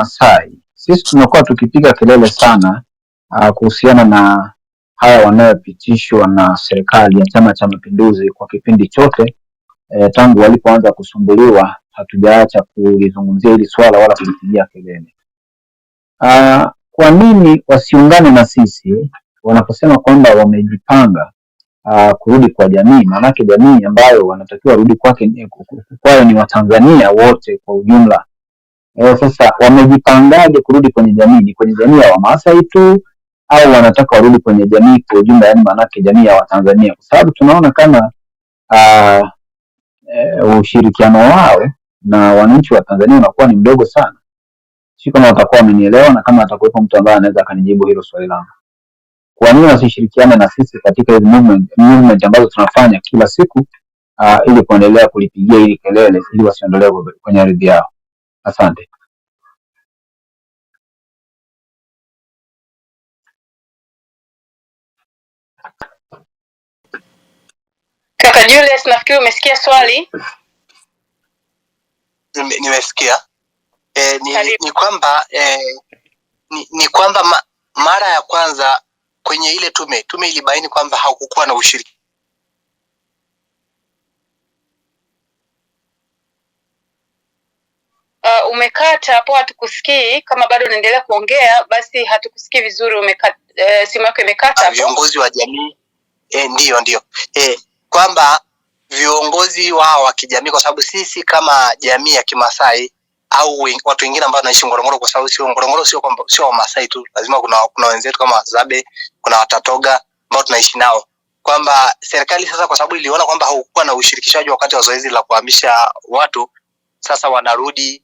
Masai, sisi tumekuwa tukipiga kelele sana kuhusiana na haya wanayopitishwa na serikali ya Chama cha Mapinduzi kwa kipindi chote tangu walipoanza kusumbuliwa, hatujaacha kulizungumzia hili swala wala kulipigia kelele. Kwa nini wasiungane na sisi wanaposema kwamba wamejipanga kurudi kwa jamii? Maanake jamii ambayo wanatakiwa rudi kwayo ni Watanzania wote kwa ujumla. Sasa wamejipangaje kurudi kwenye jamii? Ni kwenye jamii ya Wamasai tu au wanataka warudi kwenye jamii kwa ujumla, yani maanake jamii ya Watanzania? Kwa sababu tunaona kama ushirikiano wao na wananchi wa Tanzania unakuwa ni mdogo sana. Sio kama watakuwa wamenielewa, na kama atakuwepo mtu ambaye anaweza akanijibu hilo swali langu. Kwa nini wasishirikiane na sisi katika hizo movement ambazo tunafanya kila siku ili kuendelea kulipigia hili kelele ili wasiondolewe kwenye ardhi yao? Asante. Kaka Julius, nafikiri umesikia swali. Nimesikia. Ni kwamba mara ya kwanza kwenye ile tume ilibaini kwamba hakukuwa na ushiriki. Umekata hapo, hatukusikii. Kama bado unaendelea kuongea basi hatukusikii vizuri. Umekata, simu yako imekata hapo. Viongozi wa jamii ndio kwamba viongozi wao wa kijamii, kwa sababu sisi kama jamii ya Kimasai au watu wengine ambao wanaishi Ngorongoro, kwa sababu Ngorongoro sio Wamasai tu, lazima kuna wenzetu kama Zabe, kuna Watatoga ambao tunaishi nao, kwamba serikali sasa kwa sababu iliona kwamba haukuwa na ushirikishaji wakati wa zoezi la kuhamisha watu, sasa wanarudi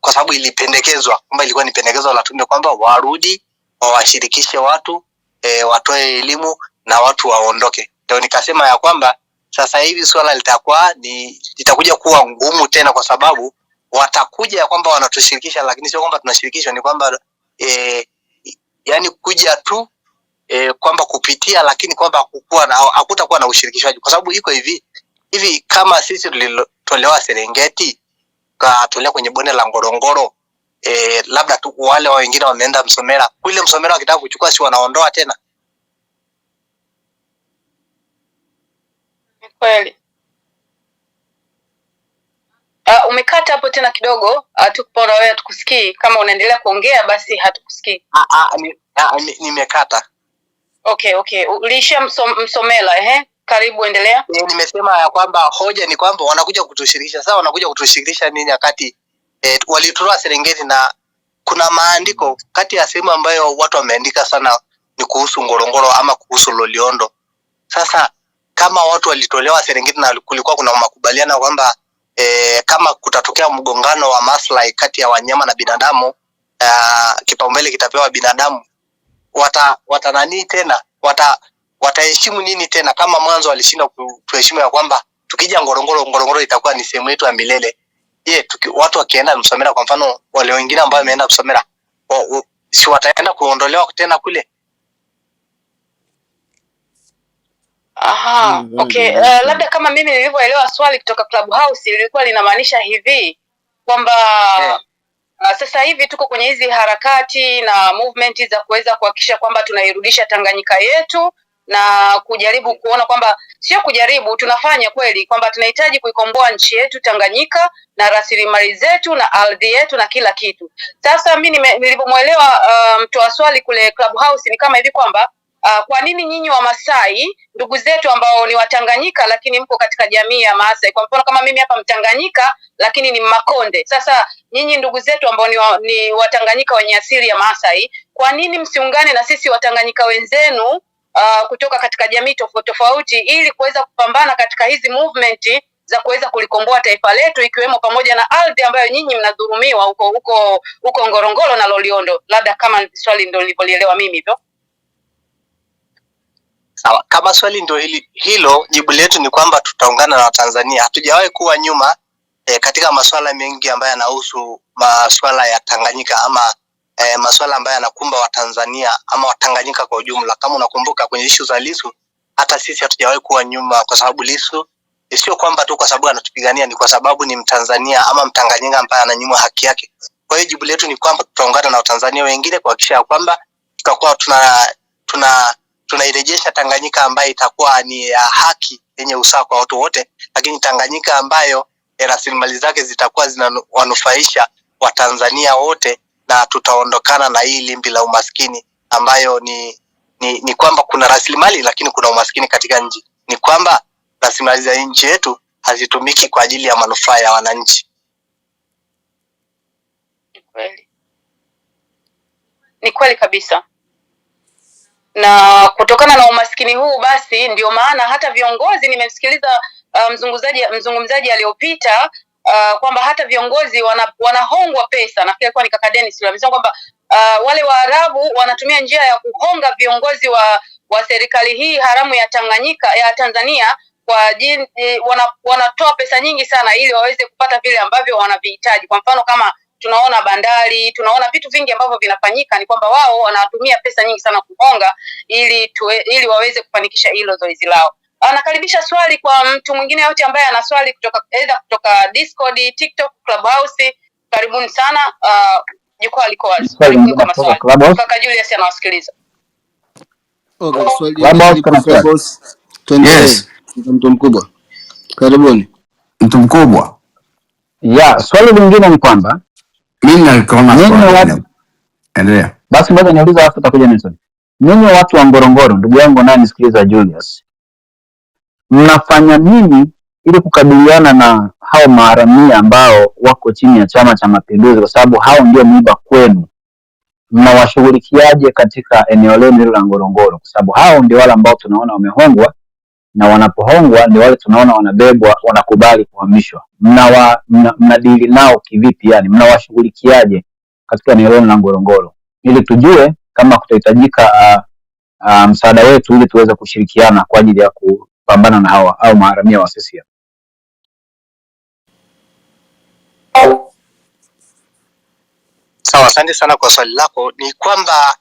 kwa sababu ilipendekezwa kwamba ilikuwa ni pendekezo la tume kwamba warudi wawashirikishe watu, watoe elimu na watu waondoke. Ndio nikasema ya kwamba sasa hivi swala litakuja kuwa ngumu tena, kwa sababu watakuja ya kwamba wanatushirikisha, lakini sio kwamba tunashirikishwa, ni kwamba yani kuja tu kwamba kupitia, lakini kwamba hakutakuwa na ushirikishaji, kwa sababu iko hivi kama sisi tulitolewa Serengeti katolewa kwenye bonde la Ngorongoro, labda tu wale wengine wameenda Msomera, kule Msomera wakitaka kuchukua si wanaondoa tena. Kweli. Umekata hapo tena kidogo, tukupona wewe tukusikii. Kama unaendelea kuongea basi hatukusikii. Nimekata. Okay. Ulisha Msomela, karibu endelea. Nimesema ya kwamba hoja ni kwamba wanakuja kutushirikisha. Sasa wanakuja kutushirikisha nini wakati walitoa Serengeti, na kuna maandiko kati ya sehemu ambayo watu wameandika sana ni kuhusu Ngorongoro ama kuhusu Loliondo. Sasa kama watu walitolewa Serengeti na kulikuwa kuna makubaliano kwamba kama kutatokea mgongano wa maslahi kati ya wanyama na binadamu, kipaumbele kitapewa binadamu, watanani tena wataheshimu nini tena? Kama mwanzo walishinda kuheshimu ya kwamba tukija Ngorongoro itakuwa ni sehemu yetu ya milele. Watu wakienda Msomera kwa mfano, wale wengine ambao wameenda Msomera si wataenda kuondolewa tena kule? Okay. Labda kama mimi nilivyoelewa swali kutoka Clubhouse lilikuwa linamaanisha hivi kwamba sasa hivi tuko kwenye hizi harakati na movement za kuweza kuhakikisha kwamba tunairudisha Tanganyika yetu, na kujaribu kuona kwamba sio kujaribu, tunafanya kweli kwamba tunahitaji kuikomboa nchi yetu Tanganyika na rasilimali zetu na ardhi yetu na kila kitu. Sasa mimi nilivyomuelewa mtoa swali kule Clubhouse ni kama hivi kwamba kwa nini nyinyi wa Masai, ndugu zetu ambao ni Watanganyika lakini mko katika jamii ya Maasai, kwa mfano kama mimi hapa Mtanganyika lakini ni Makonde, sasa nyinyi ndugu zetu ambao ni Watanganyika wenye asili ya Maasai, kwa nini msiungane na sisi Watanganyika wenzenu kutoka katika jamii tofauti ili kuweza kupambana katika hizi movement za kuweza kulikomboa taifa letu, ikiwemo pamoja na ardhi ambayo nyinyi mnadhulumiwa huko Ngorongoro na Loliondo? Labda kama swali ndio nilielewa mimi hivyo. Sawa, kama swali ndio hilo, jibu letu ni kwamba tutaungana na Watanzania. Hatujawahi kuwa nyuma katika masuala mengi ambayo yanahusu masuala ya Tanganyika ama masuala ambayo yanakumba Watanzania ama Watanganyika kwa ujumla. Kama unakumbuka kwenye issue za Lissu, hata sisi hatujawahi kuwa nyuma, kwa sababu Lissu sio kwamba tu kwa sababu anatupigania, ni kwa sababu ni Mtanzania ama Mtanganyika ambaye ananyimwa haki yake. Kwa hiyo jibu letu ni kwamba tutaungana na Watanzania wengine kuhakikisha kwamba tutakuwa tunairejesha Tanganyika ambayo itakuwa ni ya haki yenye usawa kwa watu wote, lakini Tanganyika ambayo rasilimali zake zitakuwa zinawanufaisha Watanzania wote, na tutaondokana na hii limbi la umaskini ambayo ni kwamba kuna rasilimali lakini kuna umaskini katika nchi. Ni kwamba rasilimali za nchi yetu hazitumiki kwa ajili ya manufaa ya wananchi. Ni kweli kabisa. Na kutokana na umaskini huu basi ndio maana hata viongozi, nimemsikiliza mzungumzaji aliyopita kwamba hata viongozi wanahongwa pesa. Nafikiri alikuwa ni kaka Dennis amesema kwamba wale Waarabu wanatumia njia ya kuhonga viongozi wa serikali hii haramu ya Tanzania kwa wanatoa pesa nyingi sana ili waweze kupata vile ambavyo wanavihitaji. Kwa mfano kama tunaona bandari, tunaona vitu vingi ambavyo vinafanyika, ni kwamba wao wanatumia pesa nyingi sana kuhonga ili waweze kufanikisha hilo zoezi lao. Nakaribisha swali kwa mtu mwingine yote ambaye ana swali kutoka Discord, TikTok, Clubhouse. Karibuni sana. Jukwaa liko wazi. Kaka Julius anawasikiliza. Okay, swali Clubhouse. Yes. Mtu mkubwa. Karibuni. Mtu mkubwa. Swali lingine ni kwamba mimi nalikaona endelea. Basi ngoja niulize hapo utakuja Nelson. Ninyi watu wa Ngorongoro, ndugu yangu naye nisikiliza Julius, mnafanya nini ili kukabiliana na hao maharamia ambao wako chini ya Chama cha Mapinduzi, kwa sababu hao ndio mwiba kwenu? Mnawashughulikiaje katika eneo lenu la Ngorongoro, kwa sababu hao ndio wale ambao tunaona wamehongwa, na wanapohongwa ndio wale tunaona wanabebwa, wanakubali kuhamishwa. Mnadili nao kivipi? Yani mnawashughulikiaje katika eneo lenu la Ngorongoro, ili tujue kama kutahitajika msaada wetu ili tuweze kushirikiana kwa ajili ya kupambana na hawa au maharamia wa CCM. Sawa, asante sana kwa swali lako. Ni kwamba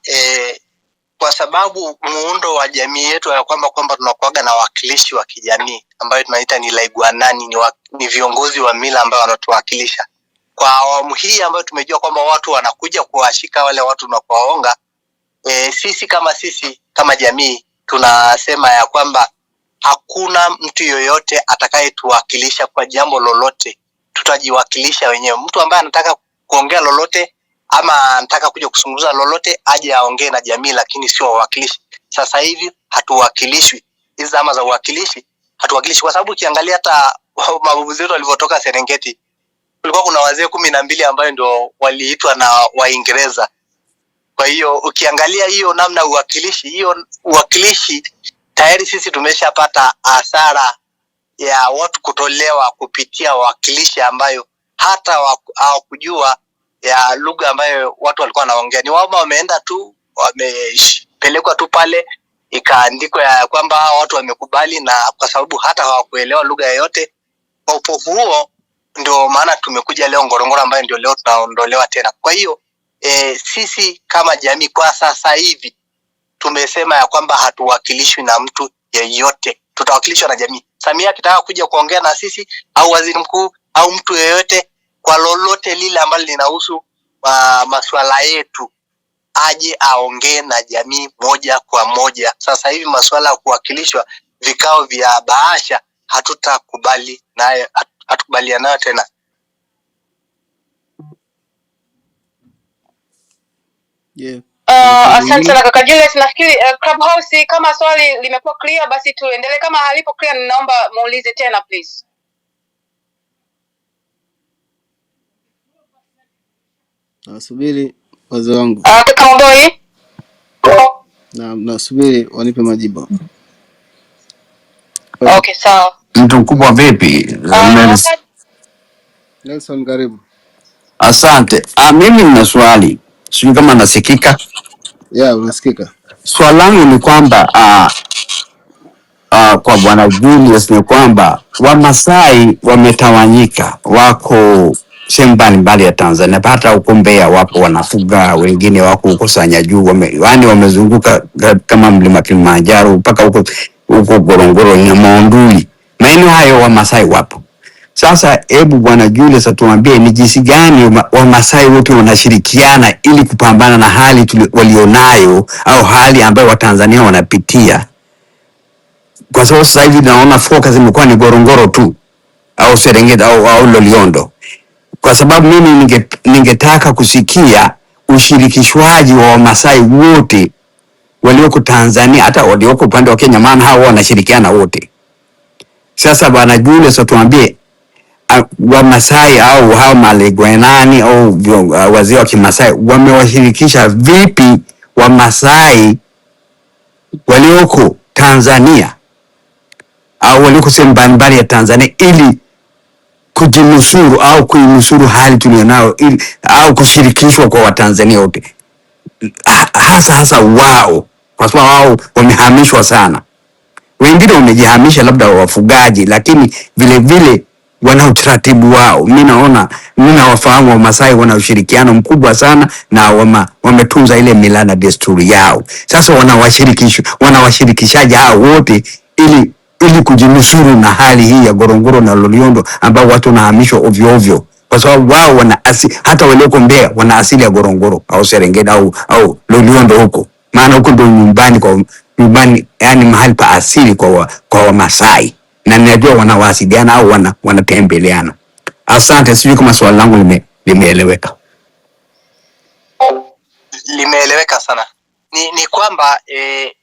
kwa sababu muundo wa jamii yetu ya kwamba tunakuaga na wakilishi wa kijamii ambayo tunaita ni laiguanani, ni viongozi wa mila ambao wanatuwakilisha. Kwa awamu hii ambayo tumejua kwamba watu wanakuja kuwashika wale watu na kuwaonga, sisi kama jamii tunasema ya kwamba hakuna mtu yoyote atakayetuwakilisha kwa jambo lolote. Tutajiwakilisha wenyewe. Mtu ambaye anataka kuongea lolote ama anataka kuja kuzungumza lolote aje aongee na jamii, lakini sio wawakilishi. Sasa hivi hatuwakilishwi. Hizi zama za uwakilishi hatuwakilishi, kwa sababu ukiangalia hata mababu zetu walivyotoka Serengeti, kulikuwa kuna wazee 12 ambao ndio waliitwa na Waingereza. Kwa hiyo ukiangalia hiyo namna uwakilishi tayari sisi tumeshapata hasara ya watu kutolewa kupitia wakilishi ambayo hata hawakujua ya lugha ambayo watu walikuwa wanaongea. Ni wao wameenda tu, wamepelekwa tu pale, ikaandikwa ya kwamba watu wamekubali, na kwa sababu hata hawakuelewa lugha yoyote, kwa upofu huo ndio maana tumekuja leo Ngorongoro ambayo ndio leo tunaondolewa tena. Kwa hiyo sisi kama jamii kwa sasa hivi tumesema ya kwamba hatuwakilishwi na mtu yeyote, tutawakilishwa na jamii. Samia akitaka kuja kuongea na sisi au waziri mkuu au mtu yeyote kwa lolote lile ambalo linahusu masuala yetu, aje aongee na jamii moja kwa moja. Sasa hivi masuala ya kuwakilishwa vikao vya bahasha hatutakubali naye, hatukubaliana nayo tena. Asante sana kaka Julius. Nafikiri Clubhouse kama swali limekuwa clear, basi tuendelee. Kama halipo clear, ninaomba muulize tena please. Nasubiri wazee wangu. Kaka Mboi. Nasubiri wanipe majibu. Okay, sawa. Mtu mkubwa vipi? Nelson, karibu. Asante. Mimi nina swali. Sijui kama nasikika. Unasikika. Swali langu ni kwamba kwa Bwana Julius ni kwamba Wamasai wametawanyika, wako sehemu mbalimbali ya Tanzania, hata huko Mbeya wapo wanafuga, wengine wako huko Sanyajuu, yaani wamezunguka kama mlima Kilimanjaro mpaka huko Ngorongoro na Monduli. Maeneo hayo Wamasai wapo. Sasa hebu Bwana Julius atuambie ni jinsi gani Wamasai wote wanashirikiana ili kupambana na hali walionayo au hali ambayo Watanzania wanapitia. Kwa sababu sasa hivi naona focus imekuwa ni Ngorongoro tu au Serengeti au Loliondo. Kwa sababu mimi ningetaka kusikia ushirikishwaji wa Wamasai wote walioko Tanzania hata walioko upande wa Kenya, maana hao wanashirikiana wote. Sasa Bwana Julius atuambie Wamasai au hao Malegwenani au wazee wa Kimasai wamewashirikisha vipi Wamasai walioko Tanzania au walioko sehemu mbalimbali ya Tanzania ili kujinusuru au kuinusuru hali tulionayo au kushirikishwa kwa Watanzania wote, hasa wao, kwa sababu wao wamehamishwa sana. Wengine wamejihamisha labda wafugaji, lakini vile wana utaratibu wao. Mimi nawafahamu Wamasai wana ushirikiano mkubwa sana na wametunza ile mila na desturi yao. Sasa wanawashirikishaji hao wote ili kujinusuru na hali hii ya Ngorongoro na Loliondo ambao watu wanahamishwa ovyo ovyo, kwa sababu wao hata walioko Mbeya wana asili ya Ngorongoro au Serengeti au Loliondo huko, maana huko ndio nyumbani, yani mahali pa asili kwa Wamasai, na ninajua wanawasiliana au wanatembeleana. Asante, sijui kama swali langu limeeleweka. Limeeleweka sana. Ni kwamba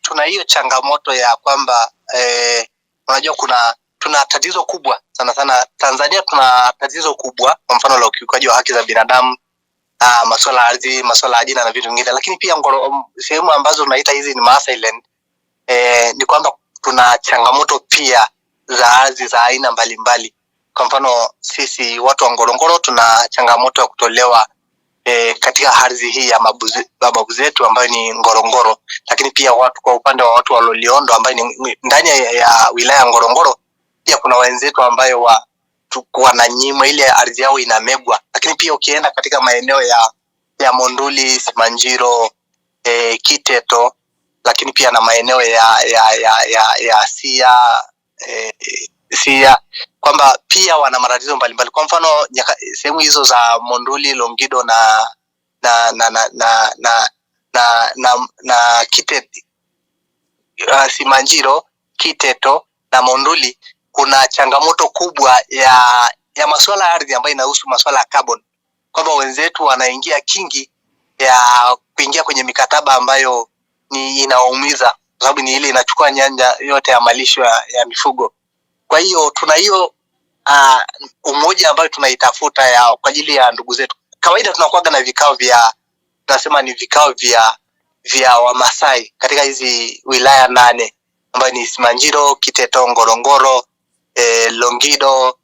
tuna hiyo changamoto ya kwamba unajua tuna tatizo kubwa sana Tanzania. Tuna tatizo kubwa kwa mfano la ukiukaji wa haki za binadamu, masuala ya ardhi, masuala ya ajira na vitu vingine, lakini pia sehemu ambazo tunaita hizi ni Maasai Island, ni kwamba tuna changamoto pia za ardhi za aina mbalimbali. Kwa mfano sisi watu wa Ngorongoro tuna changamoto ya kutolewa katika ardhi hii ya mababu zetu ambayo ni Ngorongoro, lakini pia kwa upande wa watu wa Loliondo ambayo ni ndani ya wilaya ya Ngorongoro, pia kuna wenzetu ambayo wananyimwa ile ardhi yao inamegwa. Lakini pia ukienda katika maeneo ya Monduli, Simanjiro, Kiteto, lakini pia na maeneo ya Sia kwamba pia wana matatizo mbalimbali. Kwa mfano sehemu hizo za Monduli, Longido na Kiteto, Simanjiro, Kiteto na Monduli, kuna changamoto kubwa ya masuala ya ardhi ambayo inahusu masuala ya carbon, kwamba wenzetu wanaingia kingi ya kuingia kwenye mikataba ambayo ni inaumiza, kwa sababu ni ile inachukua nyanja yote ya malisho ya mifugo. Kwa hiyo tuna hiyo umoja ambayo tunaitafuta kwa ajili ya ndugu zetu. Kawaida tunakuwa na vikao tunasema ni vikao vya Wamasai katika hizi wilaya 8 ambayo ni Simanjiro, Kiteto, Ngorongoro, Longido,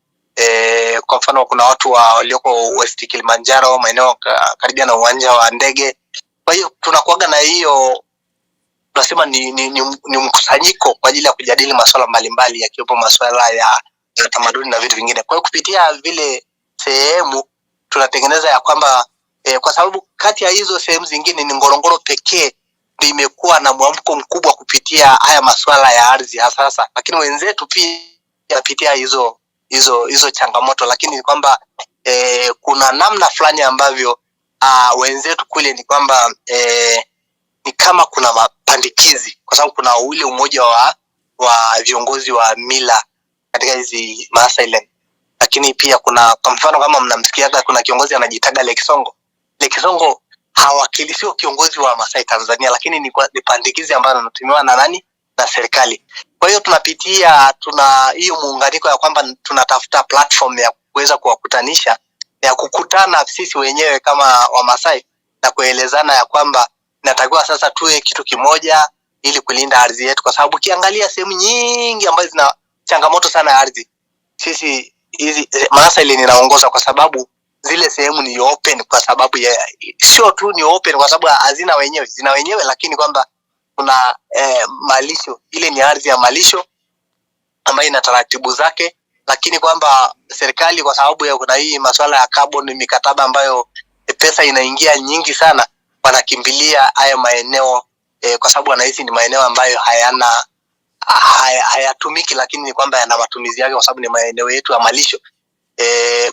kwa mfano kuna watu walioko West Kilimanjaro, maeneo karibia na uwanja wa ndege. Kwa hiyo tunakuwa na hiyo tunasema ni mkusanyiko kwa ajili ya kujadili masuala mbalimbali yakiwepo masuala ya tamaduni na vitu vingine. Kwa hiyo kupitia vile sehemu tunatengeneza ya kwamba kwa sababu kati ya hizo sehemu zingine ni Ngorongoro pekee ndio imekuwa na mwamko mkubwa kupitia haya masuala ya ardhi hasa, lakini wenzetu pia yapitia hizo changamoto, lakini ni kwamba kuna namna fulani ambavyo wenzetu kule ni kwamba ni kama kuna mapandikizi, kwa sababu kuna ule umoja wa viongozi wa mila katika hizi Maasai Island. Lakini pia kuna kwa mfano kama mnamsikiaga kuna kiongozi anajitaga Lekisongo. Lekisongo sio kiongozi wa Maasai Tanzania, lakini ni pandikizi ambayo anatumiwa na nani? Na serikali. Kwa hiyo tuna hiyo muunganiko ya kwamba tunatafuta platform ya kuweza kuwakutanisha, ya kukutana sisi wenyewe kama Wamasai na kuelezana ya kwamba natakiwa sasa tuwe kitu kimoja ili kulinda ardhi yetu, kwa sababu ukiangalia sehemu nyingi ambazo zina changamoto sana ya ardhi, sisi hizi Maasai inaongoza kwa sababu zile sehemu ni open, kwa sababu sio tu ni open kwa sababu hazina wenyewe, zina wenyewe, lakini kwamba kuna malisho, ile ni ardhi ya malisho ambayo ina taratibu zake, lakini kwamba serikali kwa sababu ya kuna hii masuala ya carbon, mikataba ambayo pesa inaingia nyingi sana, wanakimbilia haya maeneo kwa sababu wanahisi ni maeneo ambayo hayatumiki, lakini ni kwamba yana matumizi yake kwa sababu ni maeneo yetu ya malisho.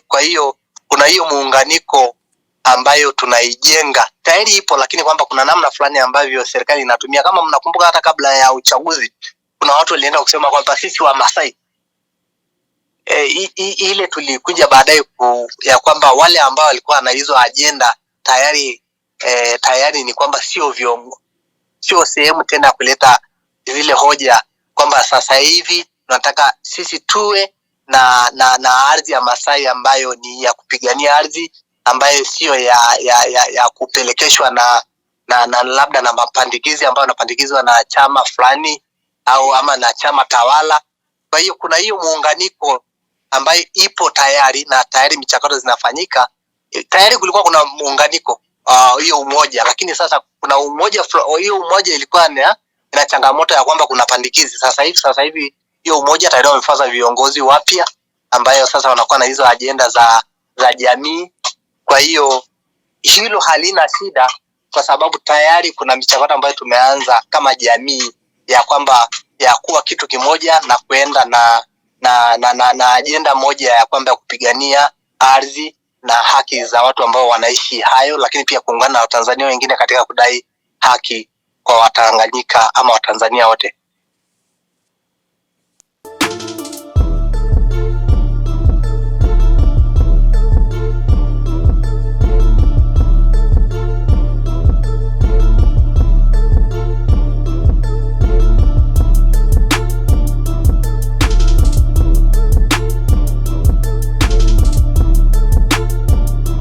Kwa hiyo kuna hiyo muunganiko ambayo tunaijenga tayari ipo, lakini kwamba kuna namna fulani ambavyo serikali inatumia. Kama mnakumbuka hata kabla ya uchaguzi kuna watu walienda kusema kwamba sisi wa Masai ile tulikuja baadaye ya kwamba wale ambao walikuwa na hizo agenda tayari ni kwamba sio sehemu tena kuleta zile hoja kwamba sasa hivi tunataka sisi tuwe na ardhi ya Masai ambayo ni ya kupigania ardhi, ambayo sio ya kupelekeshwa na labda na mapandikizi ambayo yanapandikizwa na chama fulani au ama na chama tawala. Kwa hiyo kuna hiyo muunganiko ambayo ipo tayari na tayari michakato zinafanyika. Tayari kulikuwa kuna muunganiko hiyo umoja, lakini sasa kuna umoja, hiyo umoja ilikuwa ina changamoto ya kwamba kuna pandikizi. Sasa hivi hiyo umoja tayari wamefaza viongozi wapya ambayo sasa wanakuwa na hizo agenda za jamii. Kwa hiyo hilo halina shida, kwa sababu tayari kuna michakato ambayo tumeanza kama jamii ya kwamba ya kuwa kitu kimoja na kuenda na agenda moja ya kwamba kupigania ardhi na haki za watu ambao wanaishi hayo, lakini pia kuungana na Watanzania wengine katika kudai haki kwa Watanganyika ama Watanzania wote.